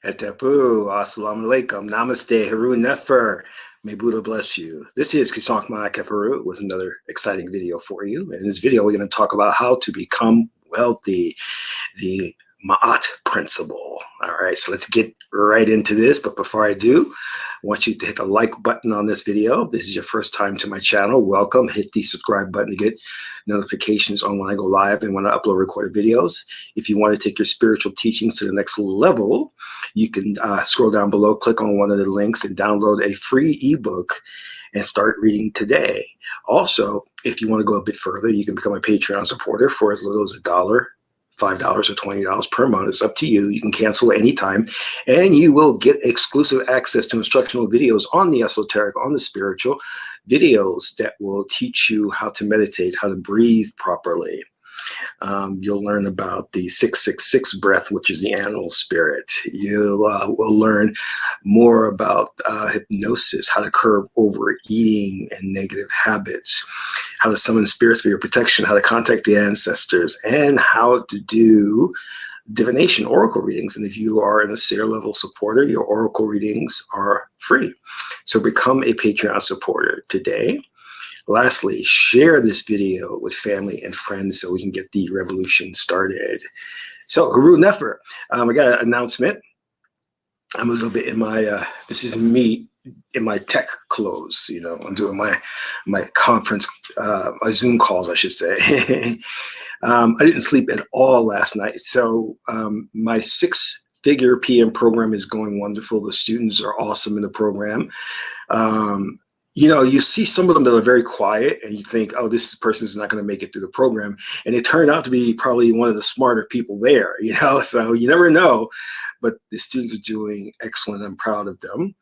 Etapu, Assalamu alaikum, Namaste, Haru Nefer. May Buddha bless you. This is Qesankh Haru with another exciting video for you. In this video, we're going to talk about how to become wealthy, the Ma'at principle. All right, so let's get right into this. But before I do, I want you to hit the like button on this video. If this is your first time to my channel, welcome. Hit the subscribe button to get notifications on when I go live and when I upload recorded videos. If you want to take your spiritual teachings to the next level, you can scroll down below, click on one of the links, and download a free ebook and start reading today. Also, if you want to go a bit further, you can become a Patreon supporter for as little as $1, $5 or $20 per month. It's up to you. You can cancel at any time, and you will get exclusive access to instructional videos on the esoteric, on the spiritual, videos that will teach you how to meditate, how to breathe properly. You'll learn about the 666 breath, which is the animal spirit. You will learn more about hypnosis, how to curb overeating and negative habits, how to summon spirits for your protection, how to contact the ancestors, and how to do divination, oracle readings. And if you are an Asir level supporter, your oracle readings are free. So become a Patreon supporter today. Lastly, share this video with family and friends so we can get the revolution started. So, Haru Nefer, I got an announcement. I'm a little bit in my, this is me in my tech clothes. You know, I'm doing my conference, my Zoom calls, I should say. I didn't sleep at all last night. So my 6-figure PM program is going wonderful. The students are awesome in the program. You know, you see some of them that are very quiet and you think, oh, this person's not going to make it through the program. And they turn out to be probably one of the smarter people there, you know, so you never know. But the students are doing excellent. I'm proud of them.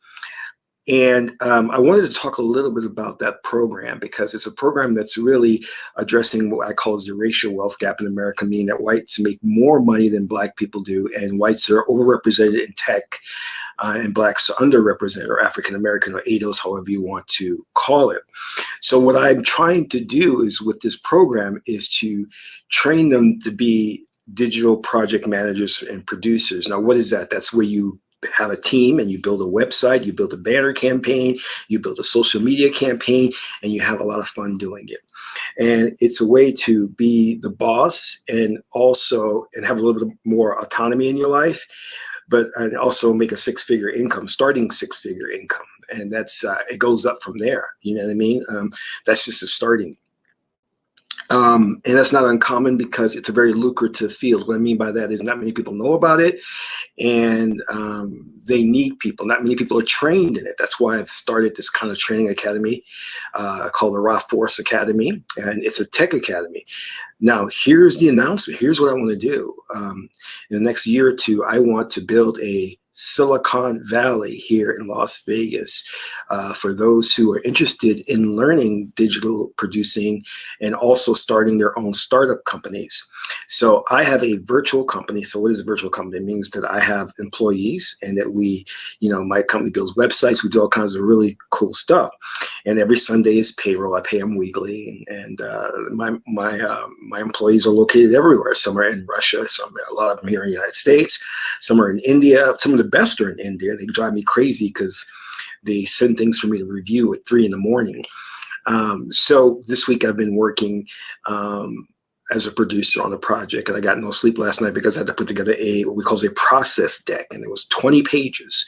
And I wanted to talk a little bit about that program because it's a program that's really addressing what I call the racial wealth gap in America, meaning that whites make more money than black people do, and whites are overrepresented in tech, and blacks are underrepresented, or African American, or ADOS, however you want to call it. So what I'm trying to do is with this program is to train them to be digital project managers and producers. Now, what is that? That's where you have a team and you build a website, you build a banner campaign, you build a social media campaign, and you have a lot of fun doing it. And it's a way to be the boss and also have a little bit more autonomy in your life, but and also make a 6-figure income, starting 6-figure income. And that's, it goes up from there. You know what I mean? That's just a starting. And that's not uncommon because it's a very lucrative field. What I mean by that is not many people know about it, and they need people. Not many people are trained in it. That's why I've started this kind of training academy called the Raw Force Academy, and it's a tech academy. Now, here's the announcement. Here's what I want to do. In the next year or two, I want to build a Silicon Valley here in Las Vegas for those who are interested in learning digital producing and also starting their own startup companies. So I have a virtual company. So what is a virtual company? It means that I have employees and that we, you know, my company builds websites. We do all kinds of really cool stuff. And every Sunday is payroll. I pay them weekly. And my employees are located everywhere. Some are in Russia. A lot of them here in the United States. Some are in India. Some of the best are in India. They drive me crazy because they send things for me to review at 3 in the morning. So this week I've been working as a producer on the project, and I got no sleep last night because I had to put together what we call a process deck, and it was 20 pages.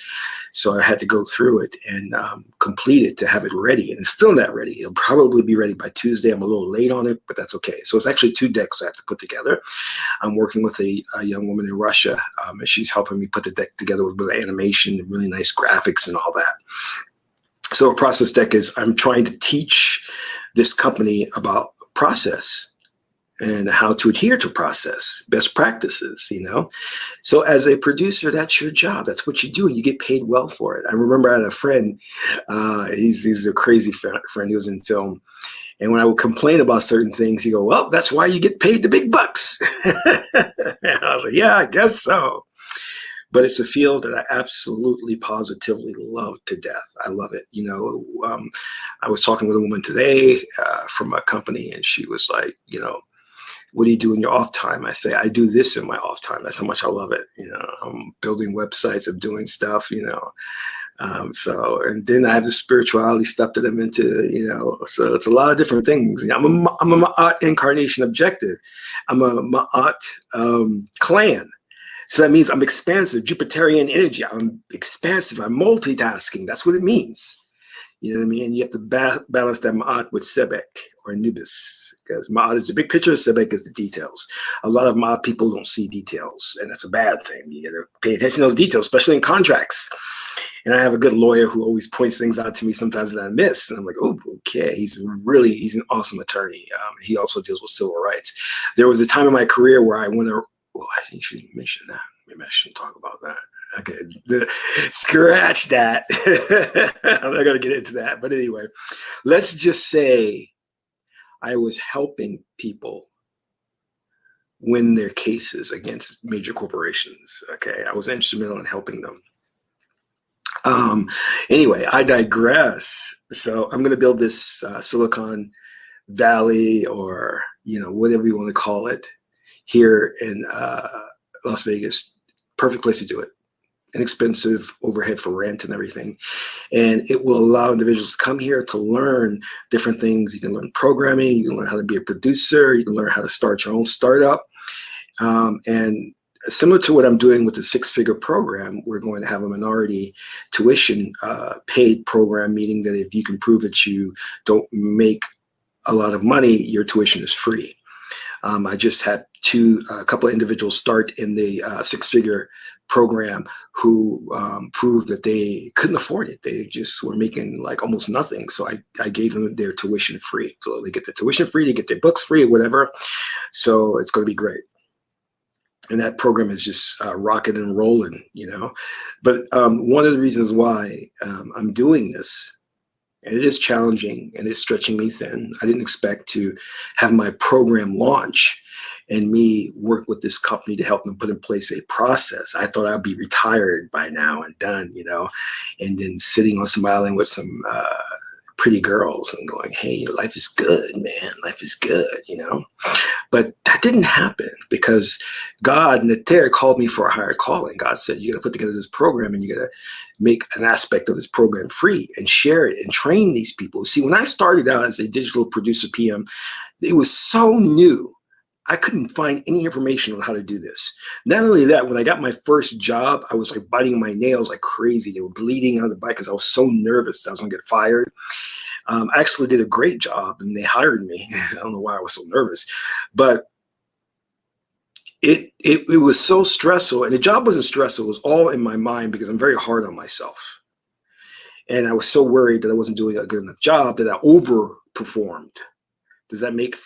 So I had to go through it and complete it to have it ready, and it's still not ready. It'll probably be ready by Tuesday. I'm a little late on it, but that's okay. So it's actually 2 decks I have to put together. I'm working with a young woman in Russia, and she's helping me put the deck together with a bit of animation and really nice graphics and all that. So a process deck is I'm trying to teach this company about process and how to adhere to process, best practices, you know? So as a producer, that's your job. That's what you do, and you get paid well for it. I remember I had a friend, he's a crazy friend, he was in film. And when I would complain about certain things, he'd go, well, that's why you get paid the big bucks. And I was like, yeah, I guess so. But it's a field that I absolutely, positively love to death. I love it. You know, I was talking with a woman today from a company, and she was like, you know, what do you do in your off time? I say, I do this in my off time. That's how much I love it. I'm building websites, I'm doing stuff, and then I have the spirituality stuff that I'm into, so it's a lot of different things. I'm a Ma'at incarnation objective. I'm a Ma'at clan. So that means I'm expansive, Jupiterian energy. I'm expansive, I'm multitasking. That's what it means. You know what I mean? And you have to balance that Ma'at with Sebek or Anubis, because Ma'at is the big picture, Sebek is the details. A lot of Ma'at people don't see details, and that's a bad thing. You got to pay attention to those details, especially in contracts. And I have a good lawyer who always points things out to me sometimes that I miss. And I'm like, oh, okay, he's an awesome attorney. He also deals with civil rights. There was a time in my career where I went, well, I shouldn't mention that. Maybe I shouldn't talk about that. Okay, scratch that. I'm not going to get into that. But anyway, let's just say I was helping people win their cases against major corporations. Okay, I was instrumental in helping them. Anyway, I digress. So I'm going to build this Silicon Valley, or whatever you want to call it, here in Las Vegas. Perfect place to do it. Inexpensive overhead for rent and everything. And it will allow individuals to come here to learn different things. You can learn programming, you can learn how to be a producer, you can learn how to start your own startup. And similar to what I'm doing with the six-figure program, we're going to have a minority tuition paid program, meaning that if you can prove that you don't make a lot of money, your tuition is free. I just had a couple of individuals start in the six-figure program who proved that they couldn't afford it. They just were making like almost nothing. So I gave them their tuition free. So they get the tuition free, they get their books free, or whatever. So it's going to be great. And that program is just rocking and rolling, But one of the reasons why I'm doing this, and it is challenging and it's stretching me thin. I didn't expect to have my program launch and me work with this company to help them put in place a process. I thought I'd be retired by now and done, and then sitting on some island with some pretty girls and going, hey, life is good, man. Life is good, But that didn't happen because God, Neter, called me for a higher calling. God said, you got to put together this program and you got to make an aspect of this program free and share it and train these people. See, when I started out as a digital producer PM, it was so new. I couldn't find any information on how to do this. Not only that, when I got my first job, I was like biting my nails like crazy. They were bleeding on the bike because I was so nervous that I was going to get fired. I actually did a great job and they hired me. I don't know why I was so nervous, but it was so stressful, and the job wasn't stressful. It was all in my mind because I'm very hard on myself. And I was so worried that I wasn't doing a good enough job that I overperformed. Does that make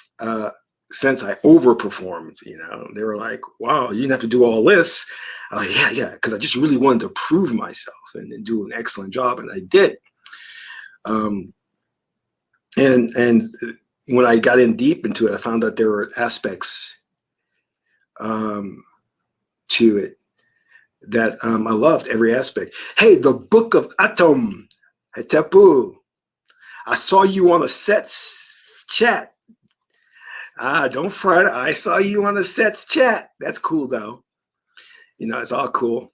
sense? I overperformed, They were like, wow, you didn't have to do all this. Yeah, because I just really wanted to prove myself and do an excellent job, and I did. And when I got in deep into it, I found out there were aspects to it that I loved, every aspect. Hey, the Book of Atom, Hetepu. I saw you on a set's chat. Don't front. I saw you on the set's chat. That's cool, though. It's all cool.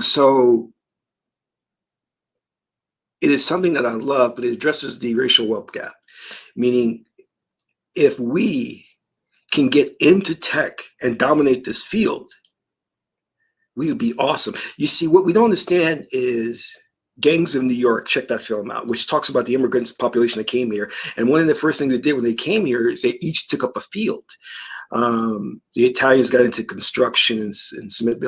So it is something that I love, but it addresses the racial wealth gap. Meaning, if we can get into tech and dominate this field, we would be awesome. You see, what we don't understand is Gangs of New York. Check that film out, which talks about the immigrants population that came here. And one of the first things they did when they came here is they each took up a field. The Italians got into construction and cement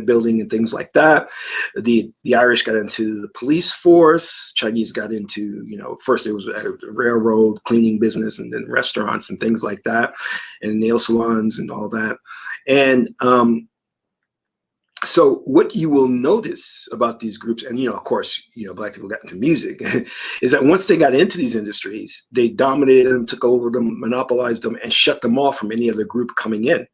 building and things like that. The Irish got into the police force. Chinese got into, first it was a railroad cleaning business, and then restaurants and things like that, and nail salons and all that. And so what you will notice about these groups, and of course, Black people got into music, is that once they got into these industries, they dominated them, took over them, monopolized them, and shut them off from any other group coming in.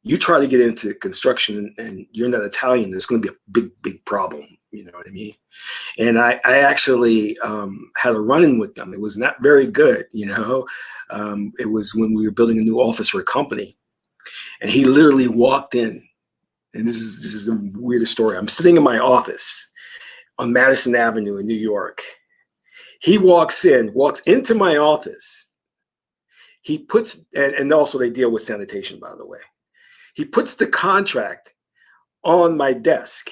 You try to get into construction and you're not Italian, there's going to be a big, big problem. You know what I mean? And I actually had a run-in with them. It was not very good, you know. It was when we were building a new office for a company, and he literally walked in. And this is the weirdest story. I'm sitting in my office on Madison Avenue in New York. He walks into my office. He puts, and also they deal with sanitation, by the way. He puts the contract on my desk.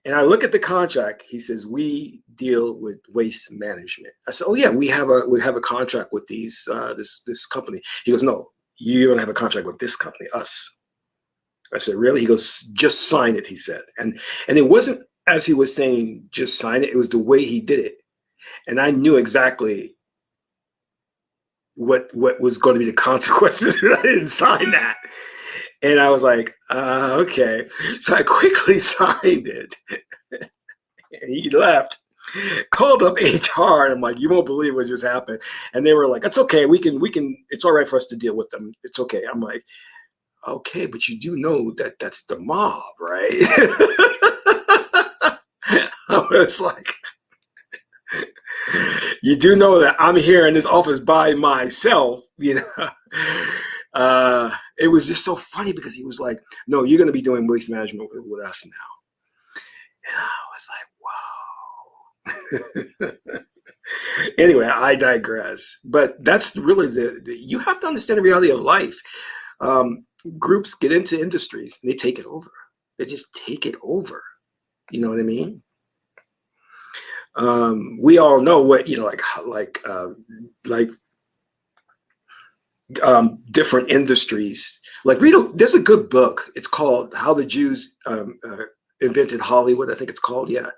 And I look at the contract. He says, "We deal with waste management." I said, "Oh yeah, we have a contract with this company." He goes, "No, you don't have a contract with this company, us." I said, "Really?" He goes, "Just sign it," he said. And it wasn't as he was saying, "Just sign it." It was the way he did it. And I knew exactly what was going to be the consequences if I didn't sign that. And I was like, okay. So I quickly signed it. And he left, called up HR, and I'm like, "You won't believe what just happened." And they were like, "It's okay. We can, it's all right for us to deal with them. It's okay." I'm like, "Okay, but you do know that that's the mob, right?" I was like, "You do know that I'm here in this office by myself," you know? It was just so funny because he was like, "No, you're going to be doing waste management with us now." And I was like, "Wow." Anyway, I digress. But that's really you have to understand the reality of life. Groups get into industries and they take it over. They just take it over. You know what I mean? We all know what, you know, like different industries. Like there's a good book. It's called How the Jews Invented Hollywood. I think it's called. Yeah.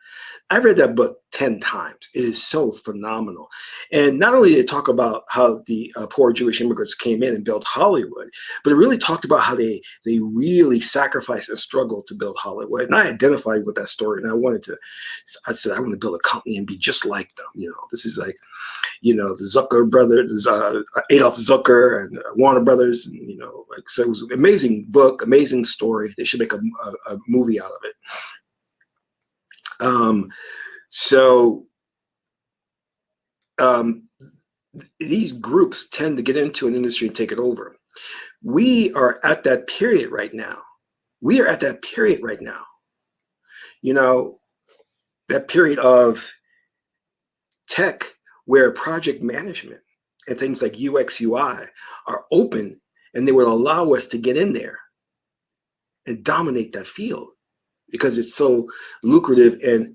I read that book 10 times. It is so phenomenal. And not only did it talk about how the poor Jewish immigrants came in and built Hollywood, but it really talked about how they really sacrificed and struggled to build Hollywood. And I identified with that story. And I said, I want to build a company and be just like them. You know, this is like, you know, the Zucker brothers, Adolf Zucker and Warner Brothers. And, you know, like, so it was an amazing book, amazing story. They should make a movie out of it. These groups tend to get into an industry and take it over. We are at that period right now. We are at that period right now. You know, that period of tech where project management and things like UX, UI are open, and they will allow us to get in there and dominate that field because it's so lucrative and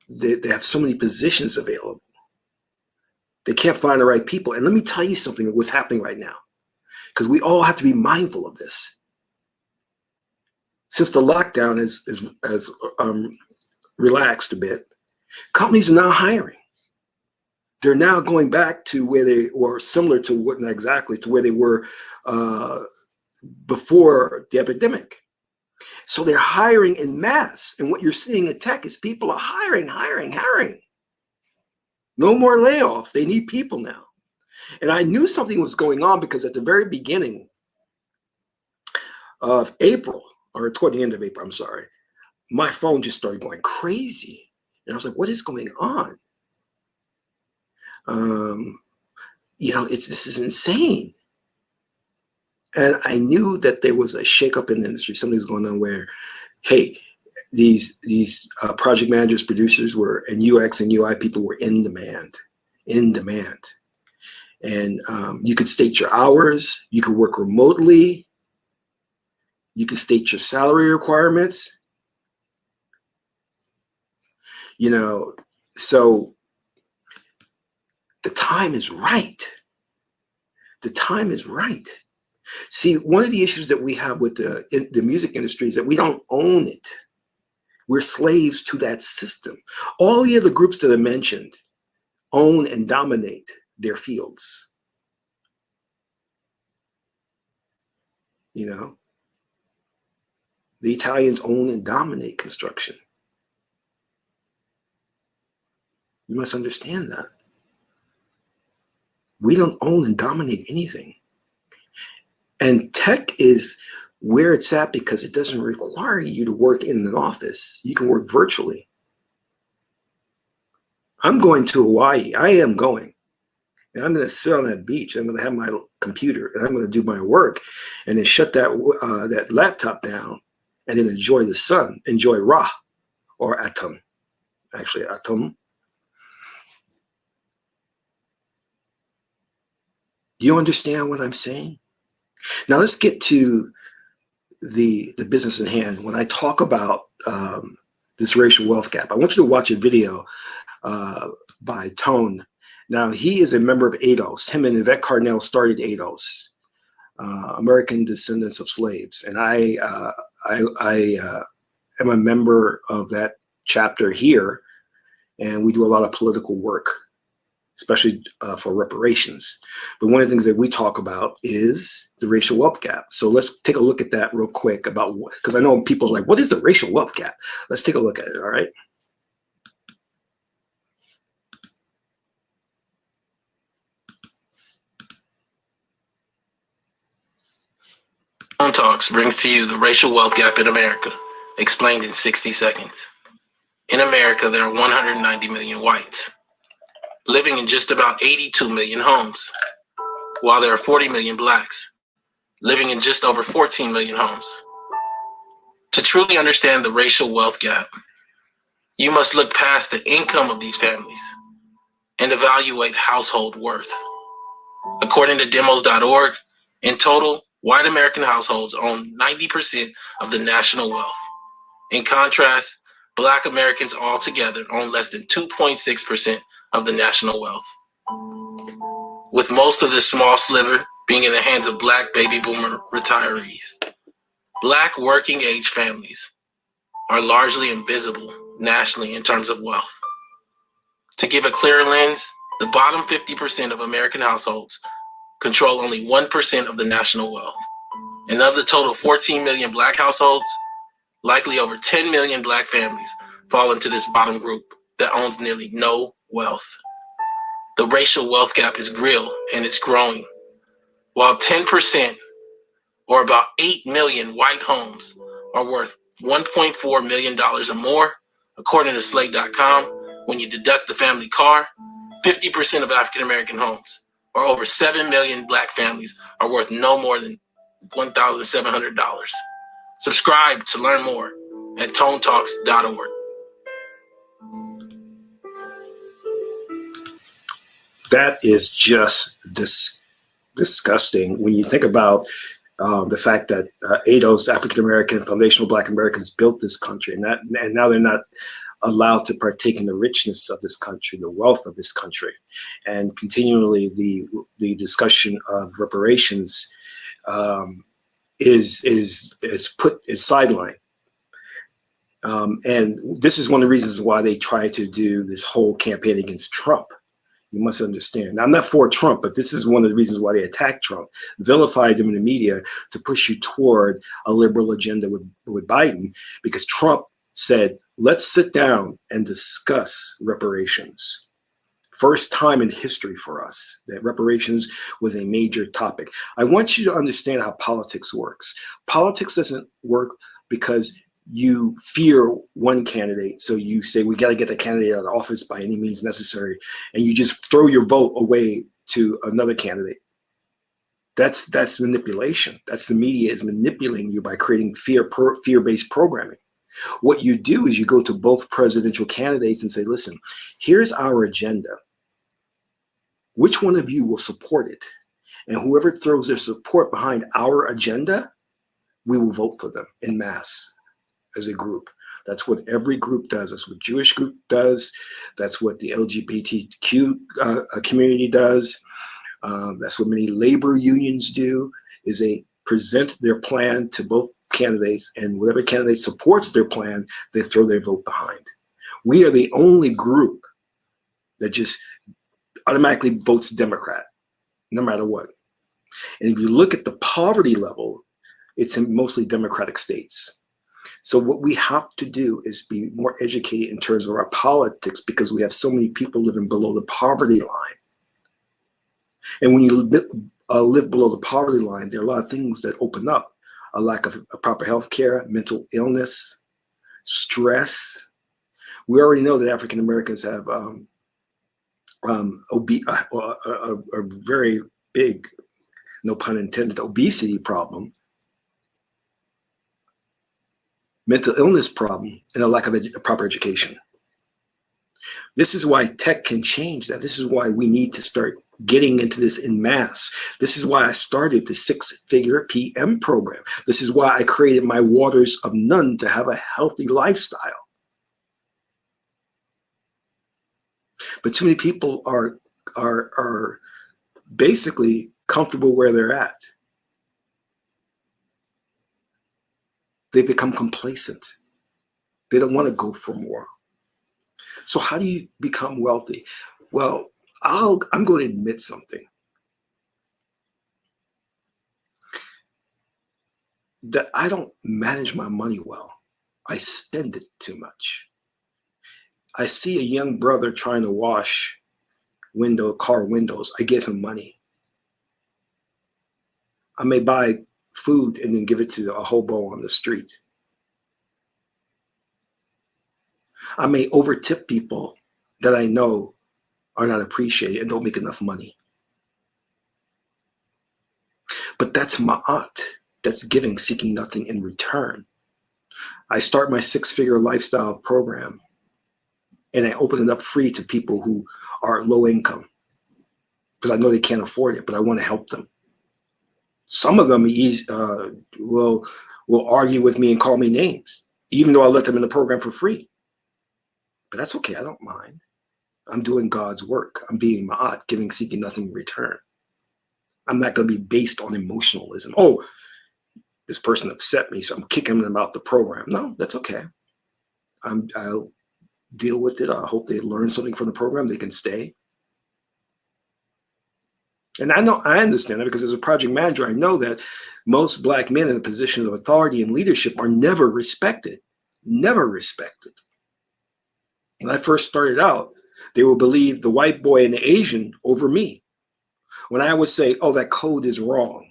they have so many positions available. They can't find the right people. And let me tell you something of what's happening right now, because we all have to be mindful of this. Since the lockdown has relaxed a bit, companies are now hiring. They're now going back to where they were, similar to what, not exactly to where they were before the epidemic. So they're hiring in mass. And what you're seeing in tech is people are hiring. No more layoffs. They need people now. And I knew something was going on because at the very beginning of April, or toward the end of April, I'm sorry, my phone just started going crazy. And I was like, what is going on? You know, this is insane. And I knew that there was a shakeup in the industry. Something's going on where, hey, these project managers, producers and UX and UI people were in demand. And you could state your hours. You could work remotely. You could state your salary requirements. You know, so the time is right. The time is right. See, one of the issues that we have with the music industry is that we don't own it. We're slaves to that system. All the other groups that I mentioned own and dominate their fields. You know, the Italians own and dominate construction. You must understand that. We don't own and dominate anything. And tech is where it's at because it doesn't require you to work in an office. You can work virtually. I'm going to Hawaii. I am going. And I'm going to sit on that beach. I'm going to have my computer and I'm going to do my work and then shut that laptop down and then enjoy the sun, enjoy Ra or Atum. Actually, Atum. Do you understand what I'm saying? Now let's get to the business in hand. When I talk about this racial wealth gap, I want you to watch a video by Tone. Now, he is a member of ADOS. Him and Yvette Carnell started ADOS, American Descendants of Slaves. And I am a member of that chapter here, and we do a lot of political work, especially for reparations. But one of the things that we talk about is the racial wealth gap. So let's take a look at that real quick about, because I know people are like, what is the racial wealth gap? Let's take a look at it, all right? Tone Talks brings to you the racial wealth gap in America, explained in 60 seconds. In America, there are 190 million whites, living in just about 82 million homes, while there are 40 million blacks, living in just over 14 million homes. To truly understand the racial wealth gap, you must look past the income of these families and evaluate household worth. According to demos.org, in total, white American households own 90% of the national wealth. In contrast, Black Americans altogether own less than 2.6% of the national wealth, with most of this small sliver being in the hands of Black baby boomer retirees. Black working age families are largely invisible nationally in terms of wealth. To give a clearer lens, the bottom 50% of American households control only 1% of the national wealth. And of the total 14 million Black households, likely over 10 million Black families fall into this bottom group that owns nearly no wealth. The racial wealth gap is real and it's growing. While 10%, or about 8 million white homes, are worth $1.4 million or more, according to Slate.com, when you deduct the family car, 50% of African American homes, or over 7 million Black families, are worth no more than $1,700. Subscribe to learn more at tonetalks.org. That is just disgusting when you think about the fact that ADOS, African American, Foundational Black Americans, built this country, and now they're not allowed to partake in the richness of this country, the wealth of this country, and continually the discussion of reparations is sidelined. And this is one of the reasons why they try to do this whole campaign against Trump. You must understand. Now, I'm not for Trump, but this is one of the reasons why they attack Trump, vilified him in the media to push you toward a liberal agenda with Biden, because Trump said, let's sit down and discuss reparations. First time in history for us that reparations was a major topic. I want you to understand how politics works. Politics doesn't work because you fear one candidate, so you say we got to get the candidate out of office by any means necessary, and you just throw your vote away to another candidate. That's manipulation. That's the media is manipulating you by creating fear-based programming. What you do is you go to both presidential candidates and say, listen, here's our agenda. Which one of you will support it? And whoever throws their support behind our agenda, we will vote for them en masse. As a group. That's what every group does. That's what Jewish group does. That's what the LGBTQ community does. That's what many labor unions do, is they present their plan to both candidates, and whatever candidate supports their plan, they throw their vote behind. We are the only group that just automatically votes Democrat, no matter what. And if you look at the poverty level, it's in mostly Democratic states. So what we have to do is be more educated in terms of our politics, because we have so many people living below the poverty line. And when you live below the poverty line, there are a lot of things that open up. A lack of proper health care, mental illness, stress. We already know that African Americans have a very big, no pun intended, obesity problem, mental illness problem, and a lack of proper education. This is why tech can change that. This is why we need to start getting into this in mass. This is why I started the 6-figure PM program. This is why I created my Waters of None to have a healthy lifestyle. But too many people are basically comfortable where they're at. They become complacent. They don't want to go for more. So how do you become wealthy? Well, I'm going to admit something. That I don't manage my money well. I spend it too much. I see a young brother trying to wash car windows. I give him money. I may buy food and then give it to a hobo on the street. I may overtip people that I know are not appreciated and don't make enough money. But that's ma'at. That's giving, seeking nothing in return. I start my 6-figure lifestyle program and I open it up free to people who are low income because I know they can't afford it, but I want to help them. Some of them will argue with me and call me names, even though I let them in the program for free. But that's okay. I don't mind. I'm doing God's work. I'm being ma'at, giving, seeking nothing in return. I'm not going to be based on emotionalism. Oh, this person upset me, so I'm kicking them out the program. No, that's okay. I'll deal with it. I hope they learn something from the program. They can stay. And I understand that because as a project manager, I know that most Black men in a position of authority and leadership are never respected. Never respected. When I first started out, they would believe the white boy and the Asian over me. When I would say, oh, that code is wrong,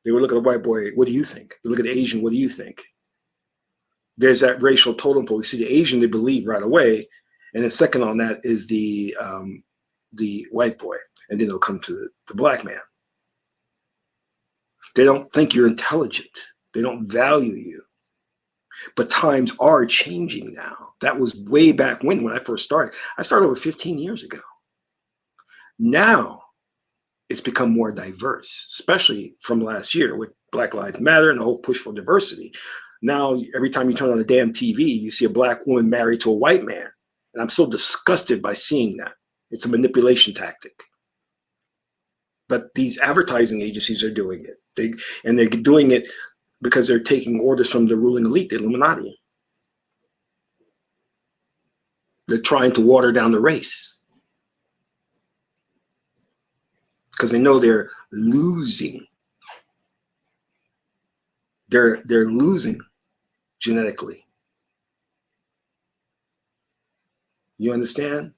they would look at the white boy, what do you think? They look at the Asian, what do you think? There's that racial totem pole. You see the Asian, they believe right away. And then second on that is the white boy. And then they'll come to the Black man. They don't think you're intelligent. They don't value you. But times are changing now. That was way back when I first started. I started over 15 years ago. Now it's become more diverse, especially from last year with Black Lives Matter and the whole push for diversity. Now, every time you turn on the damn TV, you see a Black woman married to a white man. And I'm so disgusted by seeing that. It's a manipulation tactic. But these advertising agencies are doing it. They're doing it because they're taking orders from the ruling elite, the Illuminati. They're trying to water down the race because they know they're losing. They're losing genetically. You understand?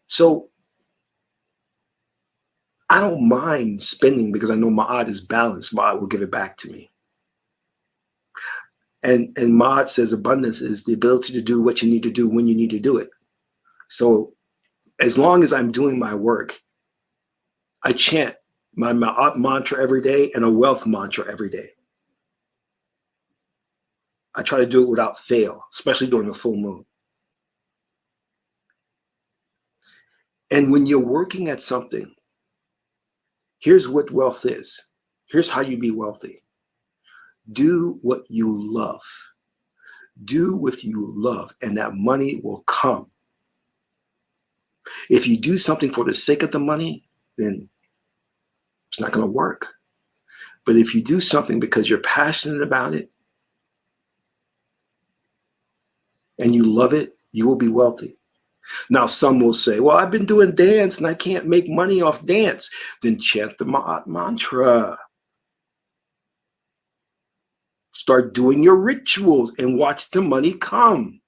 So I don't mind spending because I know ma'at is balanced. Ma'at will give it back to me. And ma'at says abundance is the ability to do what you need to do when you need to do it. So as long as I'm doing my work, I chant my ma'at mantra every day and a wealth mantra every day. I try to do it without fail, especially during the full moon. And when you're working at something, here's what wealth is. Here's how you be wealthy. Do what you love. Do what you love, and that money will come. If you do something for the sake of the money, then it's not going to work. But if you do something because you're passionate about it and you love it, you will be wealthy. Now, some will say, well, I've been doing dance and I can't make money off dance. Then chant the ma'at mantra. Start doing your rituals and watch the money come.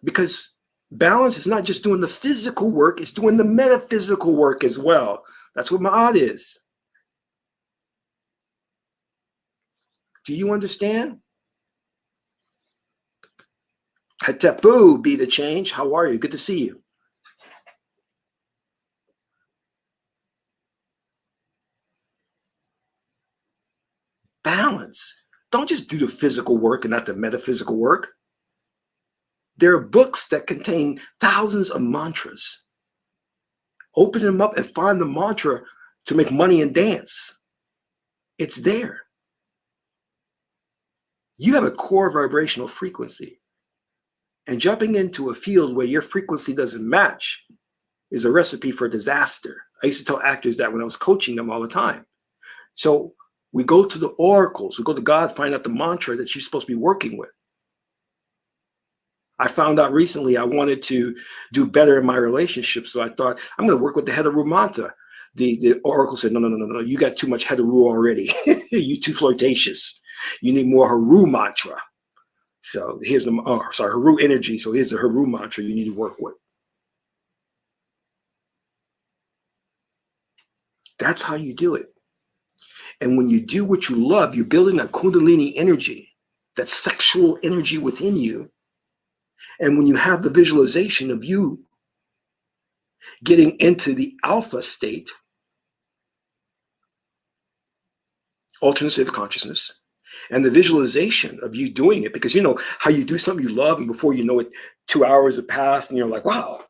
Because balance is not just doing the physical work, it's doing the metaphysical work as well. That's what ma'at is. Do you understand? Hatepu be the change. How are you? Good to see you. Balance. Don't just do the physical work and not the metaphysical work. There are books that contain thousands of mantras. Open them up and find the mantra to make money and dance. It's there. You have a core vibrational frequency. And jumping into a field where your frequency doesn't match is a recipe for disaster. I used to tell actors that when I was coaching them all the time. So we go to the oracles, we go to God, find out the mantra that you're supposed to be working with. I found out recently I wanted to do better in my relationship. So I thought, I'm going to work with the Hedaru mantra. The oracle said, no, you got too much Hedaru already. You're too flirtatious. You need more Haru mantra. So here's the, Haru energy. So here's the Haru mantra you need to work with. That's how you do it. And when you do what you love, you're building that Kundalini energy, that sexual energy within you. And when you have the visualization of you getting into the alpha state, alternate state of consciousness, and the visualization of you doing it, because you know how you do something you love, and before you know it, 2 hours have passed, and you're like, wow,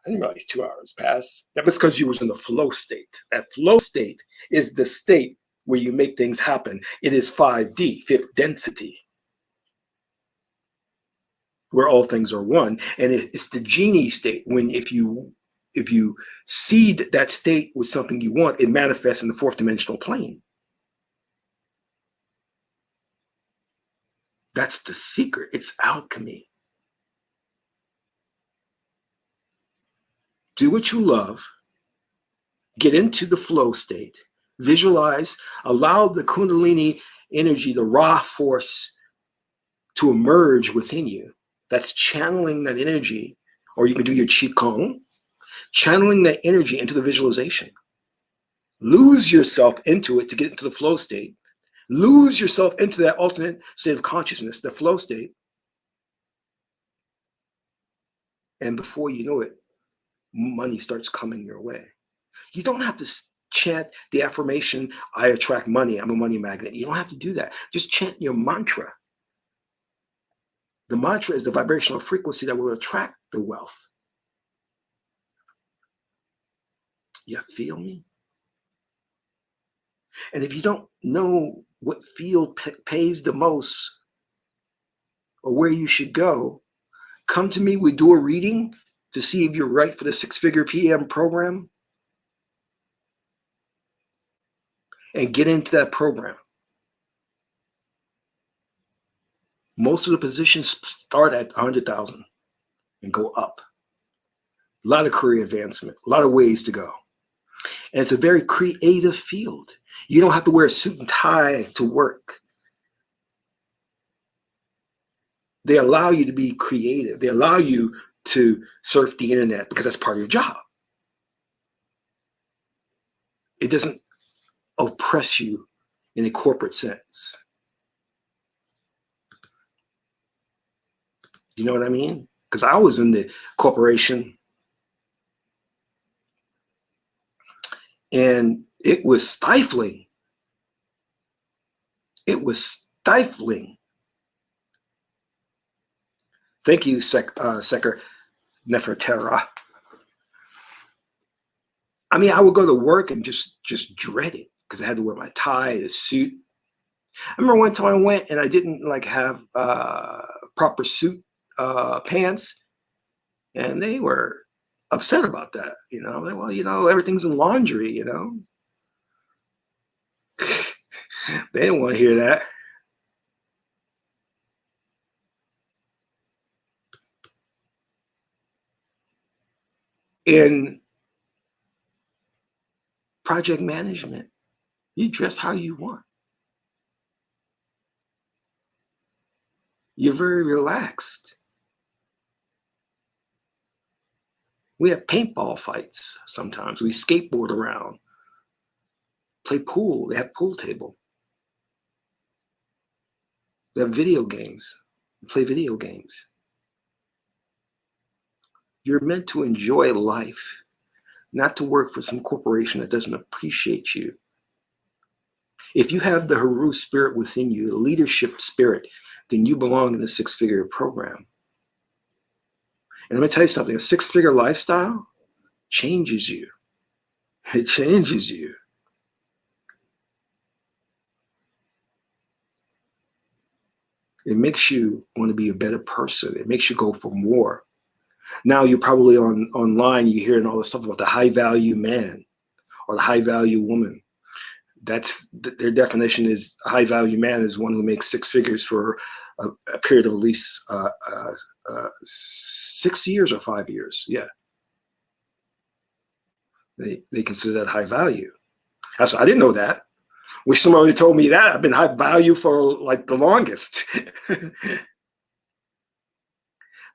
I didn't realize 2 hours passed. That was because you was in the flow state. That flow state is the state where you make things happen. It is 5D, fifth density, where all things are one. And it's the genie state. When if you seed that state with something you want, it manifests in the fourth dimensional plane. That's the secret. It's alchemy. Do what you love. Get into the flow state. Visualize. Allow the Kundalini energy, the raw force, to emerge within you. That's channeling that energy. Or you can do your Qesankh, channeling that energy into the visualization. Lose yourself into it to get into the flow state. Lose yourself into that alternate state of consciousness, the flow state. And before you know it, money starts coming your way. You don't have to chant the affirmation, I attract money, I'm a money magnet. You don't have to do that. Just chant your mantra. The mantra is the vibrational frequency that will attract the wealth. You feel me? And if you don't know what field pays the most or where you should go, come to me. We do a reading to see if you're right for the 6-figure PM program and get into that program. Most of the positions start at 100,000 and go up. A lot of career advancement, a lot of ways to go. And it's a very creative field. You don't have to wear a suit and tie to work. They allow you to be creative. They allow you to surf the internet because that's part of your job. It doesn't oppress you in a corporate sense. You know what I mean? Because I was in the corporation and it was stifling. It was stifling. Thank you, Seker Nefertera. I mean, I would go to work and just dread it because I had to wear my tie, the suit. I remember one time I went and I didn't like have proper suit pants, and they were upset about that. You know, well, you know, everything's in laundry. You know, they didn't want to hear that. In project management, you dress how you want. You're very relaxed. We have paintball fights sometimes. We skateboard around, play pool. They have pool table. They have video games. We play video games. You're meant to enjoy life, not to work for some corporation that doesn't appreciate you. If you have the Haru spirit within you, the leadership spirit, then you belong in the six-figure program. And let me tell you something, a six-figure lifestyle changes you. It changes you. It makes you want to be a better person. It makes you go for more. Now you're probably online, you're hearing all this stuff about the high value man or the high value woman. That's their definition is a high value man is one who makes six figures for a period of at least 6 years or 5 years. Yeah. They consider that high value. I didn't know that. Wish somebody told me that. I've been high value for like the longest.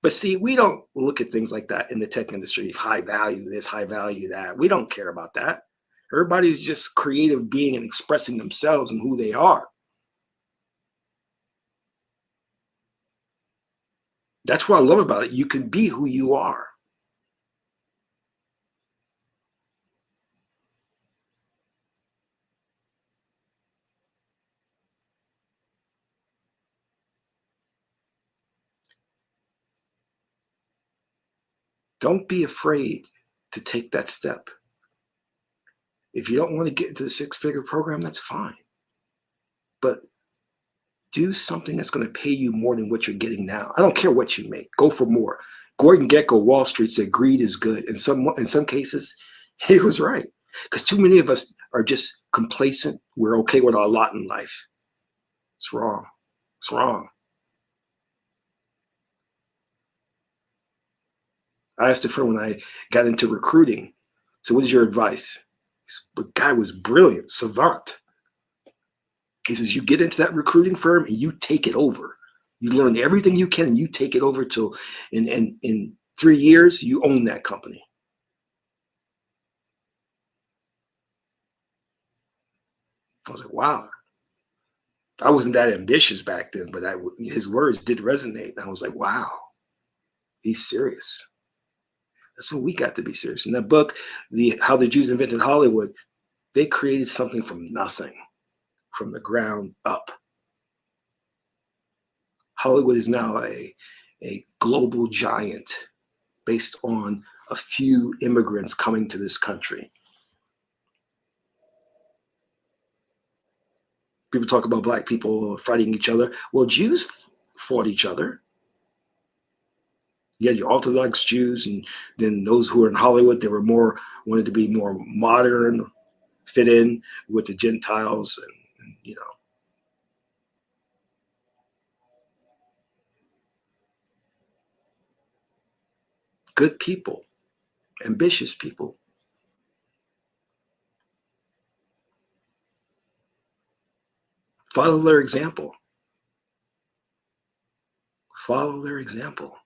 But see, we don't look at things like that in the tech industry. High value this, high value that. We don't care about that. Everybody's just creative being and expressing themselves and who they are. That's what I love about it. You can be who you are. Don't be afraid to take that step. If you don't want to get into the six-figure program, that's fine. But do something that's going to pay you more than what you're getting now. I don't care what you make. Go for more. Gordon Gekko, Wall Street, said greed is good. In some cases, he was right. Because too many of us are just complacent. We're okay with our lot in life. It's wrong. It's wrong. I asked a friend when I got into recruiting, so what is your advice? The guy was brilliant, savant. He says, you get into that recruiting firm and you take it over. You learn everything you can and you take it over till in 3 years, you own that company. I was like, wow. I wasn't that ambitious back then, but his words did resonate. And I was like, wow, he's serious. That's what we got to be serious. In that book, How the Jews Invented Hollywood, they created something from nothing, from the ground up. Hollywood is now a global giant based on a few immigrants coming to this country. People talk about black people fighting each other. Well, Jews fought each other. You had your Orthodox Jews, and then those who were in Hollywood, they were wanted to be more modern, fit in with the Gentiles, and you know. Good people, ambitious people. Follow their example. Follow their example.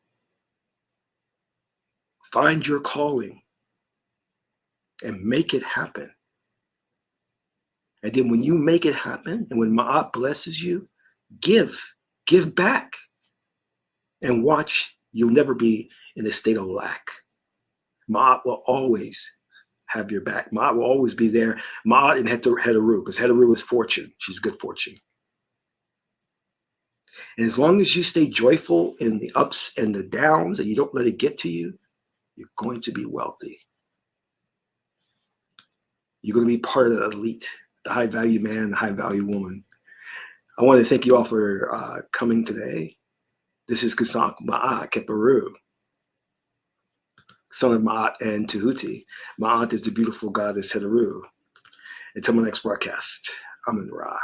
Find your calling and make it happen. And then when you make it happen, and when Ma'at blesses you, give back. And watch, you'll never be in a state of lack. Ma'at will always have your back. Ma'at will always be there. Ma'at and Heteru, because Heteru is fortune. She's good fortune. And as long as you stay joyful in the ups and the downs and you don't let it get to you, you're going to be wealthy. You're going to be part of the elite, the high value man, the high value woman. I want to thank you all for coming today. This is Qesankh Ma'at Keperu, son of Ma'at and Tahuti. Ma'at is the beautiful goddess Heteru. Until my next broadcast, I'm in Ra.